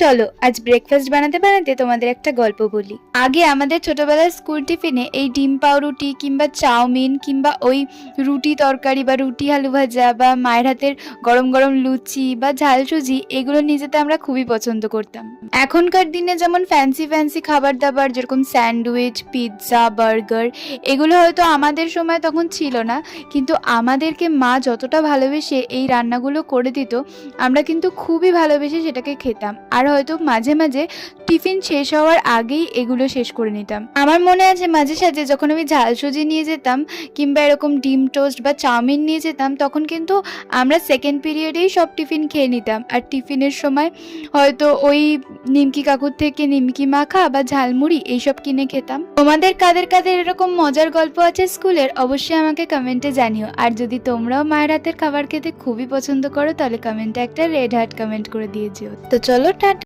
চলো আজ ব্রেকফাস্ট বানাতে বানাতে তোমাদের একটা গল্প বলি। আগে আমাদের ছোটবেলার স্কুল টিফিনে এই ডিম পাউরুটি কিংবা চাউমিন কিংবা ওই রুটি তরকারি বা রুটি আলু ভাজা বা মায়ের হাতের গরম গরম লুচি বা ঝাল সুজি এগুলো নিয়ে যেতে আমরা খুবই পছন্দ করতাম। এখনকার দিনে যেমন ফ্যান্সি ফ্যান্সি খাবার দাবার যেরকম স্যান্ডউইচ, পিৎজা, বার্গার, এগুলো হয়তো আমাদের সময় তখন ছিল না, কিন্তু আমাদেরকে মা যতটা ভালোবেসে এই রান্নাগুলো করে দিত আমরা কিন্তু খুবই ভালোবেসে সেটাকে খেতাম। আর হয়তো মাঝে মাঝে টিফিন শেষ হওয়ার আগেই এগুলো শেষ করে নিতাম। আমার মনে আছে মাঝে সাঝে যখন আমি ঝাল সুজি নিয়ে যেতাম কিংবা এরকম ডিম টোস্ট বা চাউমিন নিয়ে যেতাম, তখন কিন্তু আমরা সেকেন্ড পিরিয়ডেই সব টিফিন খেয়ে নিতাম। আর টিফিনের সময় হয়তো ওই নিমকি কাকুর থেকে নিমকি মাখা বা ঝালমুড়ি এইসব কিনে খেতাম। তোমাদের কাদের কাদের এরকম মজার গল্প আছে স্কুলের, অবশ্যই আমাকে কমেন্টে জানিও। আর যদি তোমরাও মায়ের হাতের খাবার খেতে খুবই পছন্দ করো তাহলে কমেন্টে একটা রেড হার্ট কমেন্ট করে দিয়ে যেও। তো চলো টাটা।